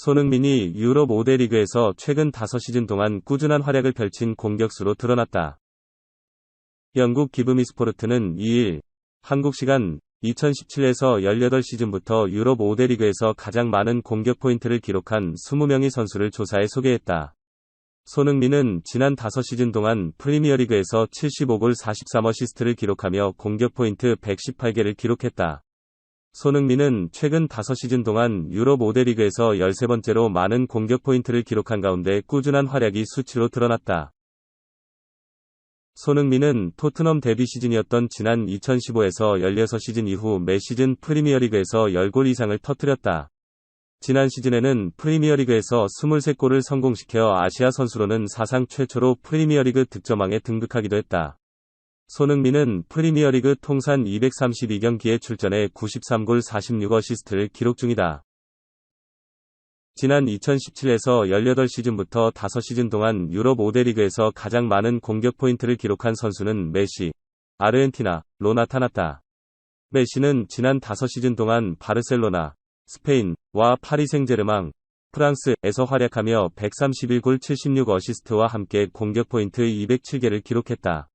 손흥민이 유럽 5대 리그에서 최근 5시즌 동안 꾸준한 활약을 펼친 공격수로 드러났다. 영국 기브미스포르트는 2일 한국 시간 2017에서 18시즌부터 유럽 5대 리그에서 가장 많은 공격 포인트를 기록한 20명의 선수를 조사해 소개했다. 손흥민은 지난 5시즌 동안 프리미어리그에서 75골 43어시스트를 기록하며 공격 포인트 118개를 기록했다. 손흥민은 최근 5시즌 동안 유럽 5대 리그에서 13번째로 많은 공격 포인트를 기록한 가운데 꾸준한 활약이 수치로 드러났다. 손흥민은 토트넘 데뷔 시즌이었던 지난 2015에서 16시즌 이후 매 시즌 프리미어리그에서 10골 이상을 터뜨렸다. 지난 시즌에는 프리미어리그에서 23골을 성공시켜 아시아 선수로는 사상 최초로 프리미어리그 득점왕에 등극하기도 했다. 손흥민은 프리미어리그 통산 232경기에 출전해 93골 46어시스트를 기록 중이다. 지난 2017에서 18시즌부터 5시즌 동안 유럽 5대 리그에서 가장 많은 공격 포인트를 기록한 선수는 메시, 아르헨티나로 나타났다. 메시는 지난 5시즌 동안 바르셀로나, 스페인과 파리 생제르맹, 프랑스에서 활약하며 131골 76어시스트와 함께 공격 포인트 207개를 기록했다.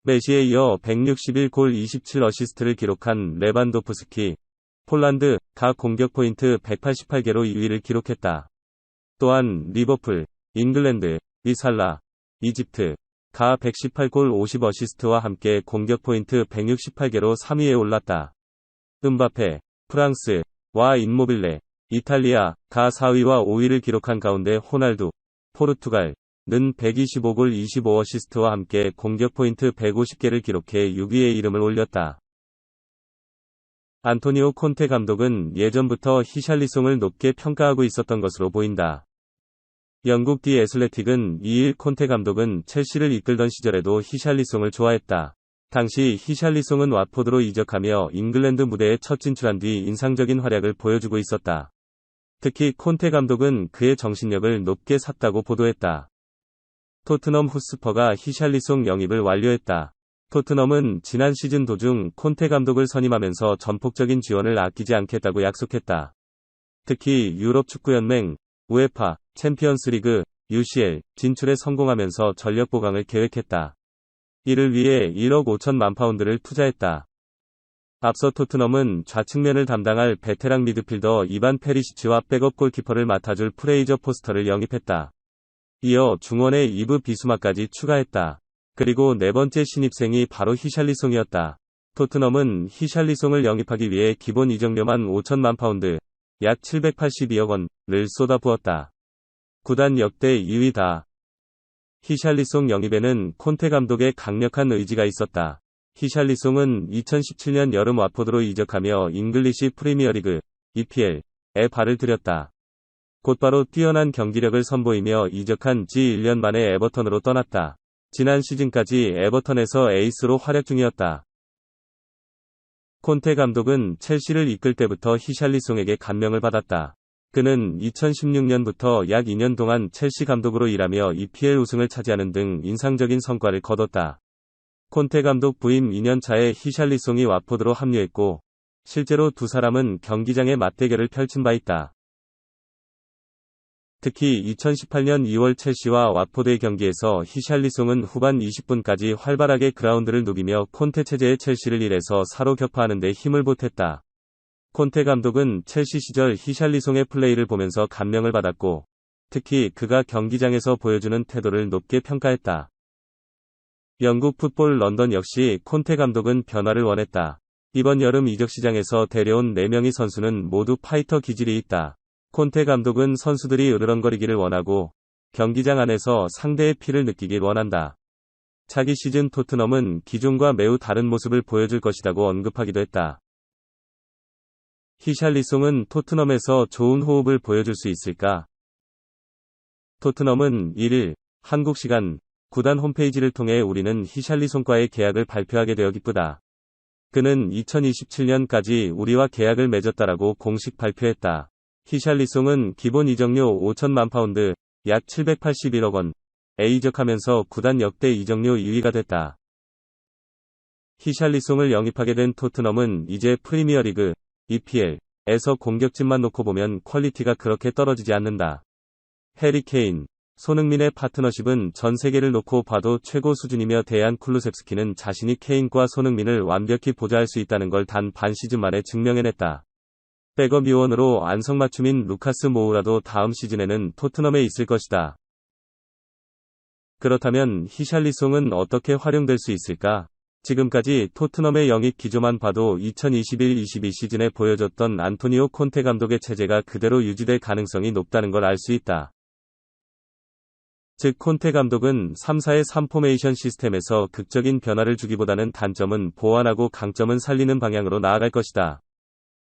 메시에 이어 161골 27어시스트를 기록한 레반도프스키, 폴란드가 공격 포인트 188개로 2위를 기록했다. 또한 리버풀, 잉글랜드, 살라, 이집트가 118골 50어시스트와 함께 공격 포인트 168개로 3위에 올랐다. 음바페, 프랑스와 인모빌레, 이탈리아가 4위와 5위를 기록한 가운데 호날두, 포르투갈은 125골 25어시스트와 함께 공격 포인트 150개를 기록해 6위에 이름을 올렸다. 안토니오 콘테 감독은 예전부터 히샬리송을 높게 평가하고 있었던 것으로 보인다. 영국 디 애슬레틱은 2일 콘테 감독은 첼시를 이끌던 시절에도 히샬리송을 좋아했다. 당시 히샬리송은 왓포드로 이적하며 잉글랜드 무대에 첫 진출한 뒤 인상적인 활약을 보여주고 있었다. 특히 콘테 감독은 그의 정신력을 높게 샀다고 보도했다. 토트넘 후스퍼가 히샬리송 영입을 완료했다. 토트넘은 지난 시즌 도중 콘테 감독을 선임하면서 전폭적인 지원을 아끼지 않겠다고 약속했다. 특히 유럽 축구연맹, 우에파, 챔피언스리그, UCL 진출에 성공하면서 전력 보강을 계획했다. 이를 위해 1억 5천만 파운드를 투자했다. 앞서 토트넘은 좌측면을 담당할 베테랑 미드필더 이반 페리시치와 백업 골키퍼를 맡아줄 프레이저 포스터를 영입했다. 이어 중원에 이브 비수마까지 추가했다. 그리고 네 번째 신입생이 바로 히샬리송이었다. 토트넘은 히샬리송을 영입하기 위해 기본 이적료만 5천만 파운드, 약 782억 원을 쏟아부었다. 구단 역대 2위다. 히샬리송 영입에는 콘테 감독의 강력한 의지가 있었다. 히샬리송은 2017년 여름 왓포드로 이적하며 잉글리시 프리미어리그, EPL에 발을 들였다. 곧바로 뛰어난 경기력을 선보이며 이적한 지 1년 만에 에버턴으로 떠났다. 지난 시즌까지 에버턴에서 에이스로 활약 중이었다. 콘테 감독은 첼시를 이끌 때부터 히샬리송에게 감명을 받았다. 그는 2016년부터 약 2년 동안 첼시 감독으로 일하며 EPL 우승을 차지하는 등 인상적인 성과를 거뒀다. 콘테 감독 부임 2년 차에 히샬리송이 왓포드로 합류했고, 실제로 두 사람은 경기장의 맞대결을 펼친 바 있다. 특히 2018년 2월 첼시와 왓포드의 경기에서 히샬리송은 후반 20분까지 활발하게 그라운드를 누비며 콘테 체제의 첼시를 1에서 4로 격파하는 데 힘을 보탰다. 콘테 감독은 첼시 시절 히샬리송의 플레이를 보면서 감명을 받았고, 특히 그가 경기장에서 보여주는 태도를 높게 평가했다. 영국 풋볼 런던 역시 콘테 감독은 변화를 원했다. 이번 여름 이적 시장에서 데려온 4명의 선수는 모두 파이터 기질이 있다. 콘테 감독은 선수들이 으르렁거리기를 원하고 경기장 안에서 상대의 피를 느끼길 원한다. 차기 시즌 토트넘은 기존과 매우 다른 모습을 보여줄 것이라고 언급하기도 했다. 히샬리송은 토트넘에서 좋은 호흡을 보여줄 수 있을까? 토트넘은 1일 한국 시간 구단 홈페이지를 통해 우리는 히샬리송과의 계약을 발표하게 되어 기쁘다. 그는 2027년까지 우리와 계약을 맺었다라고 공식 발표했다. 히샬리송은 기본 이적료 5천만 파운드, 약 781억 원에 이적하면서 구단 역대 이적료 2위가 됐다. 히샬리송을 영입하게 된 토트넘은 이제 프리미어리그, EPL, 에서 공격진만 놓고 보면 퀄리티가 그렇게 떨어지지 않는다. 해리 케인, 손흥민의 파트너십은 전 세계를 놓고 봐도 최고 수준이며 데얀 쿨루셉스키는 자신이 케인과 손흥민을 완벽히 보좌할 수 있다는 걸 단 반 시즌 만에 증명해냈다. 백업 요원으로 안성맞춤인 루카스 모우라도 다음 시즌에는 토트넘에 있을 것이다. 그렇다면 히샬리송은 어떻게 활용될 수 있을까? 지금까지 토트넘의 영입 기조만 봐도 2021-22 시즌에 보여줬던 안토니오 콘테 감독의 체제가 그대로 유지될 가능성이 높다는 걸 알 수 있다. 즉 콘테 감독은 3-4-3 포메이션 시스템에서 극적인 변화를 주기보다는 단점은 보완하고 강점은 살리는 방향으로 나아갈 것이다.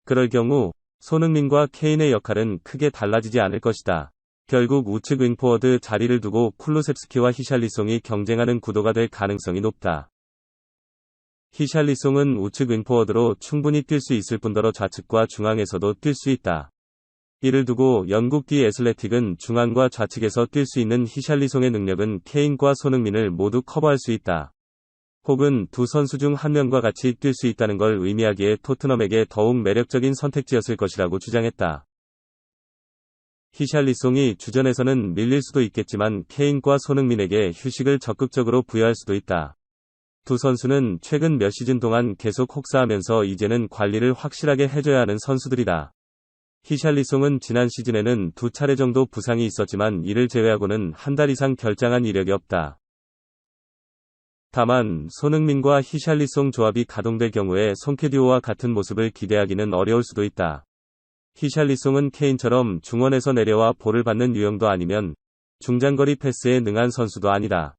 그럴 경우 손흥민과 케인의 역할은 크게 달라지지 않을 것이다. 결국 우측 윙포워드 자리를 두고 쿨루셉스키와 히샬리송이 경쟁하는 구도가 될 가능성이 높다. 히샬리송은 우측 윙포워드로 충분히 뛸 수 있을 뿐더러 좌측과 중앙에서도 뛸 수 있다. 이를 두고 영국 디 애슬레틱은 중앙과 좌측에서 뛸 수 있는 히샬리송의 능력은 케인과 손흥민을 모두 커버할 수 있다. 혹은 두 선수 중 한 명과 같이 뛸 수 있다는 걸 의미하기에 토트넘에게 더욱 매력적인 선택지였을 것이라고 주장했다. 히샬리송이 주전에서는 밀릴 수도 있겠지만 케인과 손흥민에게 휴식을 적극적으로 부여할 수도 있다. 두 선수는 최근 몇 시즌 동안 계속 혹사하면서 이제는 관리를 확실하게 해줘야 하는 선수들이다. 히샬리송은 지난 시즌에는 2차례 정도 부상이 있었지만 이를 제외하고는 한 달 이상 결장한 이력이 없다. 다만 손흥민과 히샬리송 조합이 가동될 경우에 송케디오와 같은 모습을 기대하기는 어려울 수도 있다. 히샬리송은 케인처럼 중원에서 내려와 볼을 받는 유형도 아니면 중장거리 패스에 능한 선수도 아니다.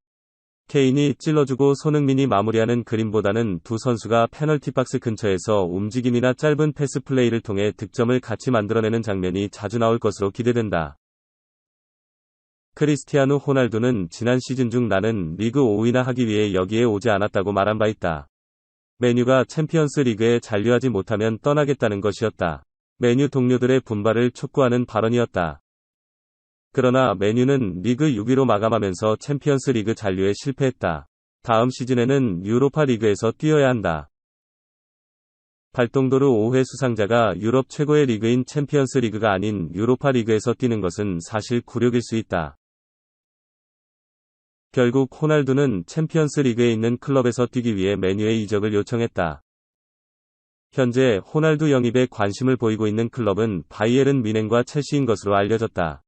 케인이 찔러주고 손흥민이 마무리하는 그림보다는 두 선수가 페널티 박스 근처에서 움직임이나 짧은 패스 플레이를 통해 득점을 같이 만들어내는 장면이 자주 나올 것으로 기대된다. 크리스티아누 호날두는 지난 시즌 중 나는 리그 5위나 하기 위해 여기에 오지 않았다고 말한 바 있다. 메뉴가 챔피언스 리그에 잔류하지 못하면 떠나겠다는 것이었다. 메뉴 동료들의 분발을 촉구하는 발언이었다. 그러나 메뉴는 리그 6위로 마감하면서 챔피언스 리그 잔류에 실패했다. 다음 시즌에는 유로파 리그에서 뛰어야 한다. 발동도르 5회 수상자가 유럽 최고의 리그인 챔피언스 리그가 아닌 유로파 리그에서 뛰는 것은 사실 굴욕일 수 있다. 결국 호날두는 챔피언스 리그에 있는 클럽에서 뛰기 위해 메뉴의 이적을 요청했다. 현재 호날두 영입에 관심을 보이고 있는 클럽은 바이에른 뮌헨과 첼시인 것으로 알려졌다.